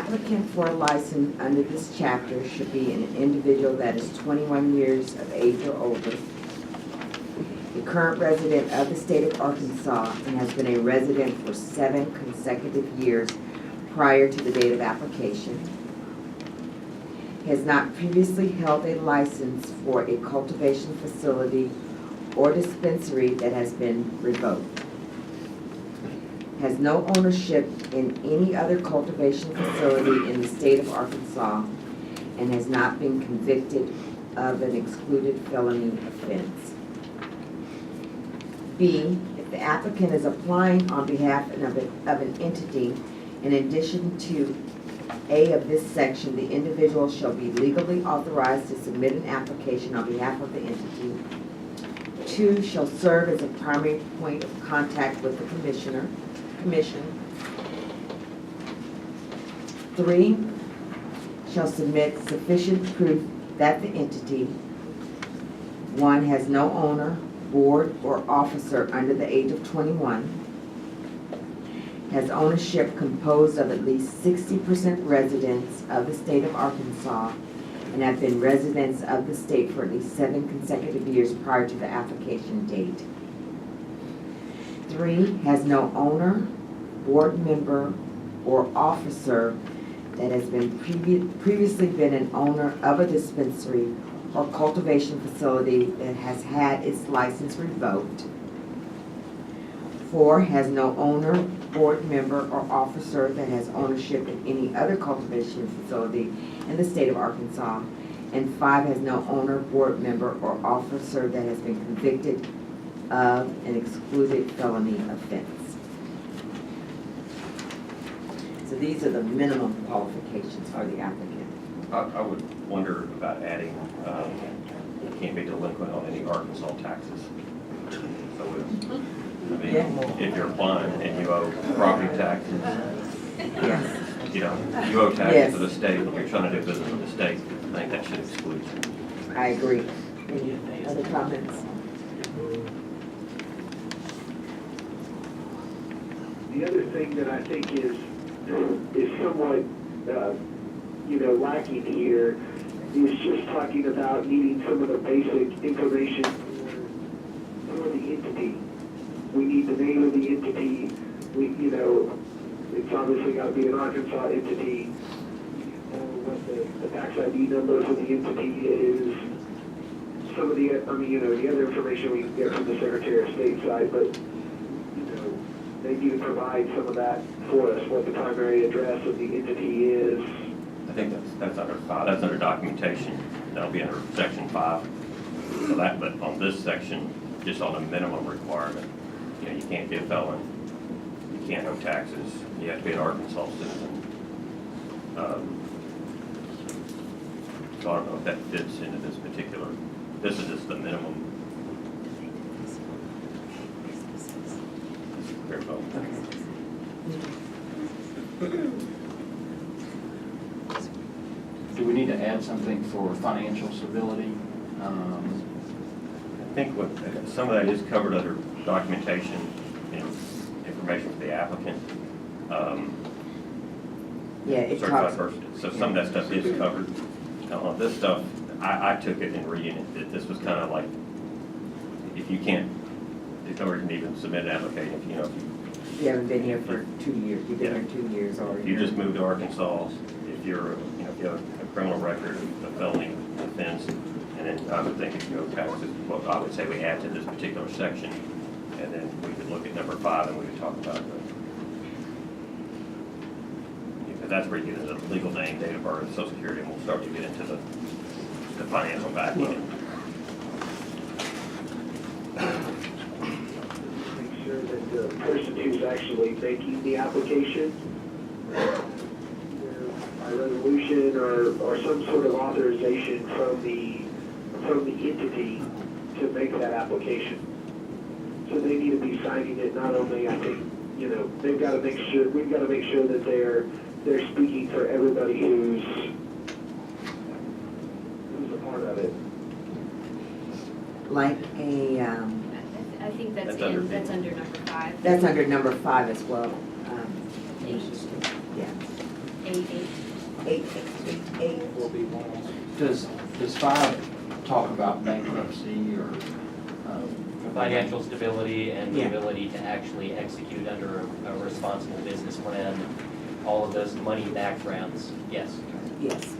applicant for a license under this chapter should be an individual that is 21 years of age or older, a current resident of the state of Arkansas, and has been a resident for 7 consecutive years prior to the date of application, has not previously held a license for a cultivation facility or dispensary that has been revoked, has no ownership in any other cultivation facility in the state of Arkansas, and has not been convicted of an excluded felony offense. B, if the applicant is applying on behalf of an entity, in addition to A of this section, the individual shall be legally authorized to submit an application on behalf of the entity. 2, shall serve as a primary point of contact with the commission. 3, shall submit sufficient proof that the entity, 1, has no owner, board, or officer under the age of 21, has ownership composed of at least 60% residents of the state of Arkansas, and have been residents of the state for at least 7 consecutive years prior to the application date. 3, has no owner, board member, or officer that has been previously been an owner of a dispensary or cultivation facility that has had its license revoked. 4, has no owner, board member, or officer that has ownership in any other cultivation facility in the state of Arkansas. And 5, has no owner, board member, or officer that has been convicted of an excluded felony offense. So these are the minimum qualifications for the applicant. I would wonder about adding, you can't be delinquent on any Arkansas taxes. So, I mean, if you're applying and you owe property taxes, Yes. you know, you owe taxes Yes. to the state, if you're trying to do business with the state, I think that should exclude you. I agree. Any other comments? The other thing that I think is somewhat, lacking here is just talking about needing some of the basic information for the entity. We need the name of the entity. It's obviously got to be an Arkansas entity. What the tax ID number for the entity is. Some of the, the other information we can get from the Secretary of State side, but they need to provide some of that for us, what the primary address of the entity is. I think that's under 5, that's under documentation, that'll be under section 5. So that, but on this section, just on a minimum requirement, you can't be a felon, you can't owe taxes, you have to be an Arkansas citizen. So I don't know if that fits into this particular, this is just the minimum. Very well. Do we need to add something for financial stability? I think what, some of that is covered under documentation and information for the applicant. Yeah, it Certified talks. person. So some of that stuff is covered. Now, on this stuff, I took it in reading it, that this was kind of like, if you can't, there's no reason to even submit an application if You haven't been here for 2 years. You've been here 2 years already. if you just moved to Arkansas, if you're, if you have a criminal record, a felony offense, and then I would think if you owe taxes, well, I would say we add to this particular section, and then we could look at number 5 and we could talk about it. Because that's where you get into the legal name, date of birth, social security, and we'll start to get into the financial backing. Make sure that the person who's actually making the application, by resolution or some sort of authorization from the entity to make that application. So they need to be signing it, not only, I think, they've got to make sure, we've got to make sure that they're speaking for everybody who's a part of it. Like a, I think that's That's that's under number 5. that's under number 5 as well. Eight. Yeah. 8. 8, Does 5 talk about bankruptcy or, Financial stability and the Yeah. ability to actually execute under a responsible business plan, all of those money backgrounds, yes. yes.